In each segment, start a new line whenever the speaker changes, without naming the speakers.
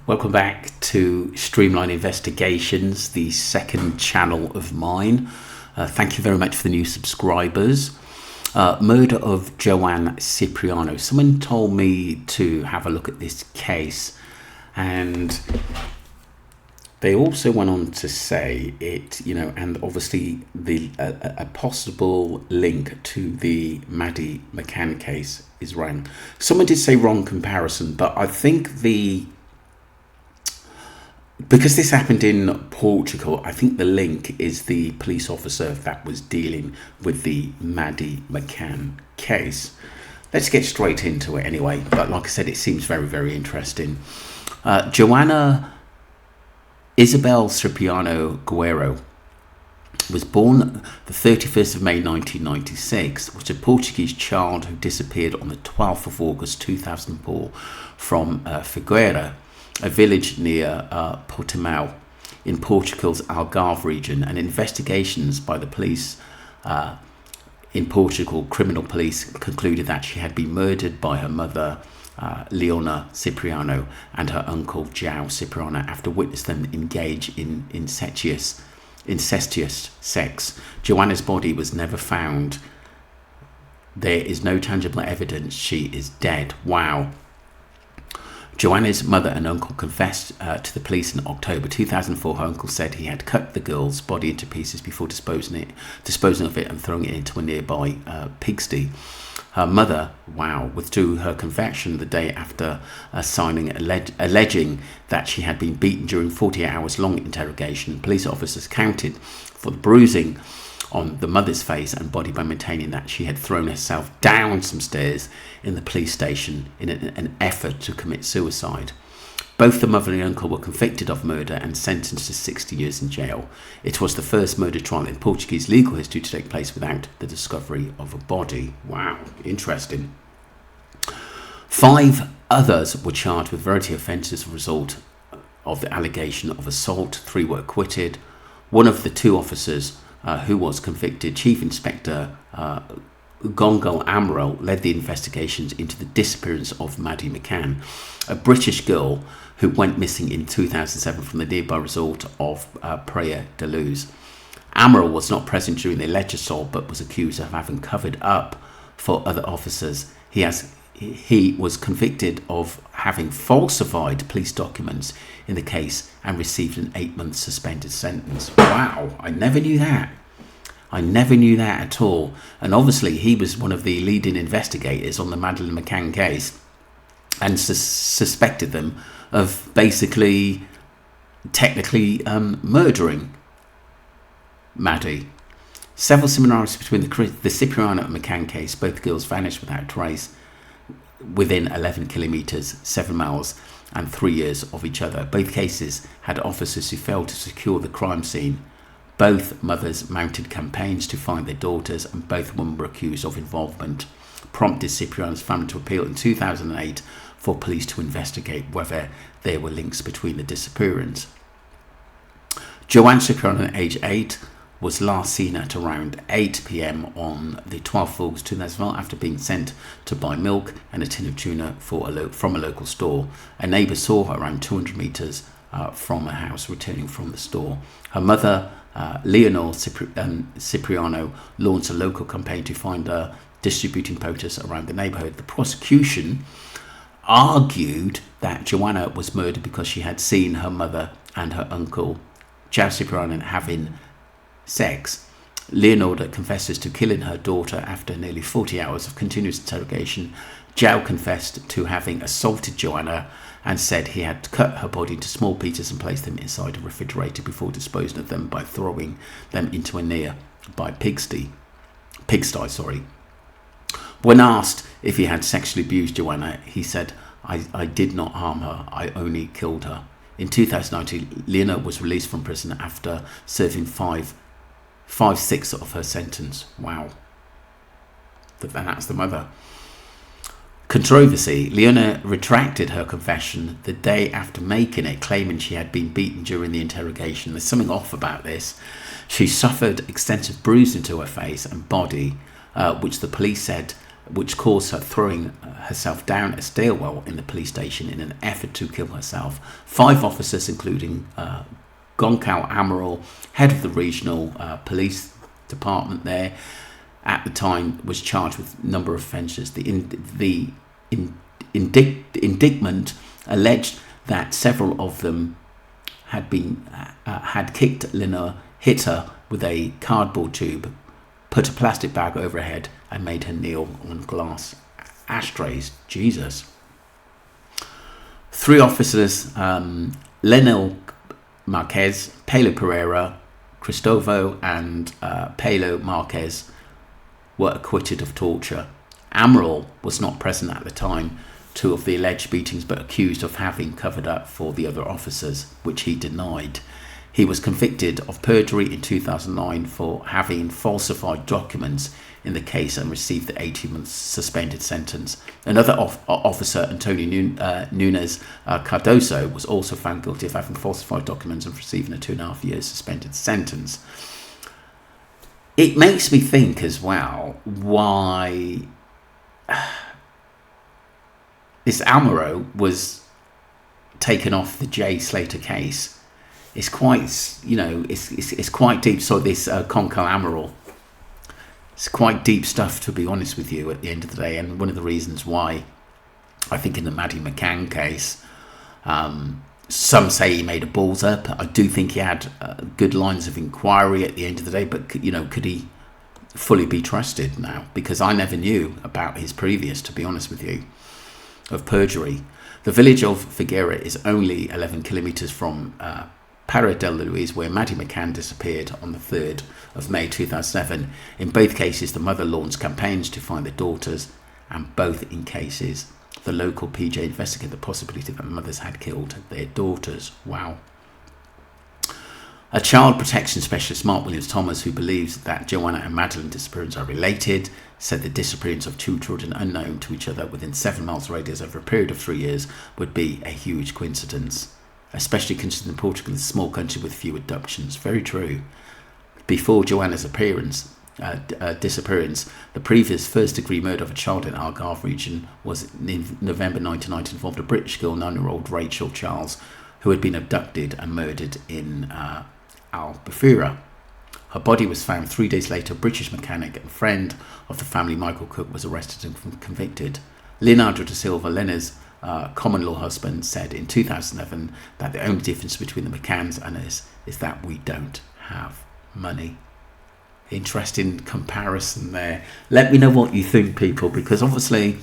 Welcome back to Streamline Investigations, the second channel of mine. Thank you very much for the new subscribers. Murder of Joana Cipriano. Someone told me to have a look at this case, and they also went on to say it, and obviously a possible link to the Maddie McCann case is wrong. Someone did say wrong comparison, but I think because this happened in Portugal, I think the link is the police officer that was dealing with the Maddie McCann case. Let's get straight into it anyway. But like I said, it seems very, very interesting. Joana Isabel Cipriano Guerrero was born the 31st of May 1996, was a Portuguese child who disappeared on the 12th of August 2004 from Figueira, a village near Portimão in Portugal's Algarve region, and investigations by the police in Portugal, criminal police, concluded that she had been murdered by her mother, Leonor Cipriano, and her uncle, João Cipriano, after witnessing them engage in incestuous sex. Joana's body was never found. There is no tangible evidence she is dead. Wow. Joana's mother and uncle confessed to the police in October 2004. Her uncle said he had cut the girl's body into pieces before disposing of it and throwing it into a nearby pigsty. Her mother, withdrew her confession the day after alleging that she had been beaten during 48 hours long interrogation. Police officers counted for the bruising on the mother's face and body by maintaining that she had thrown herself down some stairs in the police station in an effort to commit suicide. Both the mother and uncle were convicted of murder and sentenced to 60 years in jail. It was the first murder trial in Portuguese legal history to take place without the discovery of a body. Wow, interesting. 5 others were charged with variety of offences as a result of the allegation of assault. 3 were acquitted. One of the 2 officers who was convicted, Chief Inspector goncalvo amaral, led the investigations into the disappearance of Maddie McCann, a British girl who went missing in 2007 from the nearby resort of Praia da Luz. Amaral was not present during the alleged assault, but was accused of having covered up for other officers. He was convicted of having falsified police documents in the case and received an 8-month suspended sentence. Wow, I never knew that. I never knew that at all. And obviously he was one of the leading investigators on the Maddie McCann case and suspected them of basically technically murdering Maddie. Several similarities between the Cipriano and McCann case. Both girls vanished without trace within 11 kilometres, 7 miles and 3 years of each other. Both cases had officers who failed to secure the crime scene. Both mothers mounted campaigns to find their daughters, and both women were accused of involvement, prompted Cipriano's family to appeal in 2008 for police to investigate whether there were links between the disappearance. Joana Cipriano, age 8, was last seen at around 8 p.m. on the 12th of August 2012 after being sent to buy milk and a tin of tuna from a local store. A neighbour saw her around 200 metres from her house returning from the store. Her mother, Leonor Cipriano, launched a local campaign to find her, distributing posters around the neighbourhood. The prosecution argued that Joana was murdered because she had seen her mother and her uncle, João Cipriano, having sex. Leonor confesses to killing her daughter after nearly 40 hours of continuous interrogation. João confessed to having assaulted Joana and said he had cut her body into small pieces and placed them inside a refrigerator before disposing of them by throwing them into a nearby pigsty. When asked if he had sexually abused Joana, he said, I did not harm her, I only killed her. In 2019, Leonor was released from prison after serving 5/6 of her sentence. Wow. That's the mother. Controversy. Leonor retracted her confession the day after making it, claiming she had been beaten during the interrogation. There's something off about this. She suffered extensive bruising to her face and body, which the police said which caused her throwing herself down a stairwell in the police station in an effort to kill herself. 5 officers, including Goncalvo Amaral, head of the regional police department there at the time, was charged with a number of offences. The indictment alleged that several of them had kicked Leonor, hit her with a cardboard tube, put a plastic bag over her head, and made her kneel on glass ashtrays. Jesus. 3 officers, Leonor Marquez, Pelo Pereira, Cristovo, and Pelo Marquez, were acquitted of torture. Amaral was not present at the time 2 of the alleged beatings, but accused of having covered up for the other officers, which he denied. He was convicted of perjury in 2009 for having falsified documents in the case and received the 18-month suspended sentence. Another officer, Antonio Nunes Cardoso, was also found guilty of having falsified documents and receiving a 2.5 years suspended sentence. It makes me think as well why this Amaro was taken off the J. Slater case. It's quite, you know, it's quite deep. So this Goncalvo Amaral, it's quite deep stuff, to be honest with you, at the end of the day. And one of the reasons why I think in the Maddie McCann case, some say he made a balls up. I do think he had good lines of inquiry at the end of the day, but, you know, could he fully be trusted now? Because I never knew about his previous, to be honest with you, of perjury. The village of Figuera is only 11 kilometres from Para del Luis, where Maddie McCann disappeared on the 3rd of May 2007. In both cases, the mother launched campaigns to find the daughters, and both in cases, the local PJ investigated the possibility that the mothers had killed their daughters. Wow. A child protection specialist, Mark Williams-Thomas, who believes that Joana and Madeleine disappearance are related, said the disappearance of 2 children unknown to each other within 7 miles radius over a period of 3 years would be a huge coincidence, especially considering Portugal is a small country with few abductions. Very true. Before Joana's disappearance, the previous first-degree murder of a child in Algarve region was in November 1990, involved a British girl, 9-year-old Rachel Charles, who had been abducted and murdered in Albufeira. Her body was found 3 days later. A British mechanic and friend of the family, Michael Cook, was arrested and convicted. Leonardo da Silva, Leonor's common-law husband, said in 2011 that the only difference between the McCanns and us is that we don't have money. Interesting comparison there. Let me know what you think, people, because obviously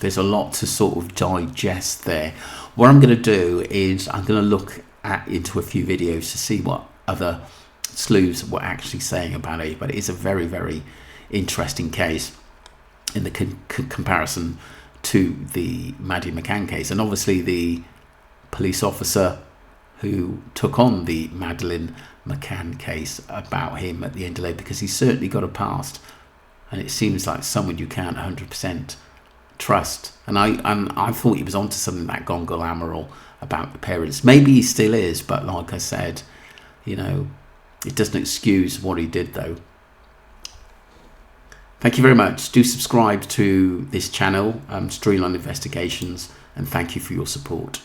there's a lot to sort of digest there. What I'm going to do is I'm going to look into a few videos to see what other sleuths were actually saying about it, but it is a very, very interesting case in the comparison to the Maddie McCann case. And obviously the police officer who took on the Madeleine McCann case about him at the end of the day, because he's certainly got a past, and it seems like someone you can't 100% trust. And I thought he was onto something, that Goncalvo Amaral, about the parents. Maybe he still is, but like I said, you know, it doesn't excuse what he did, though. Thank you very much. Do subscribe to this channel, Streamline Investigations, and thank you for your support.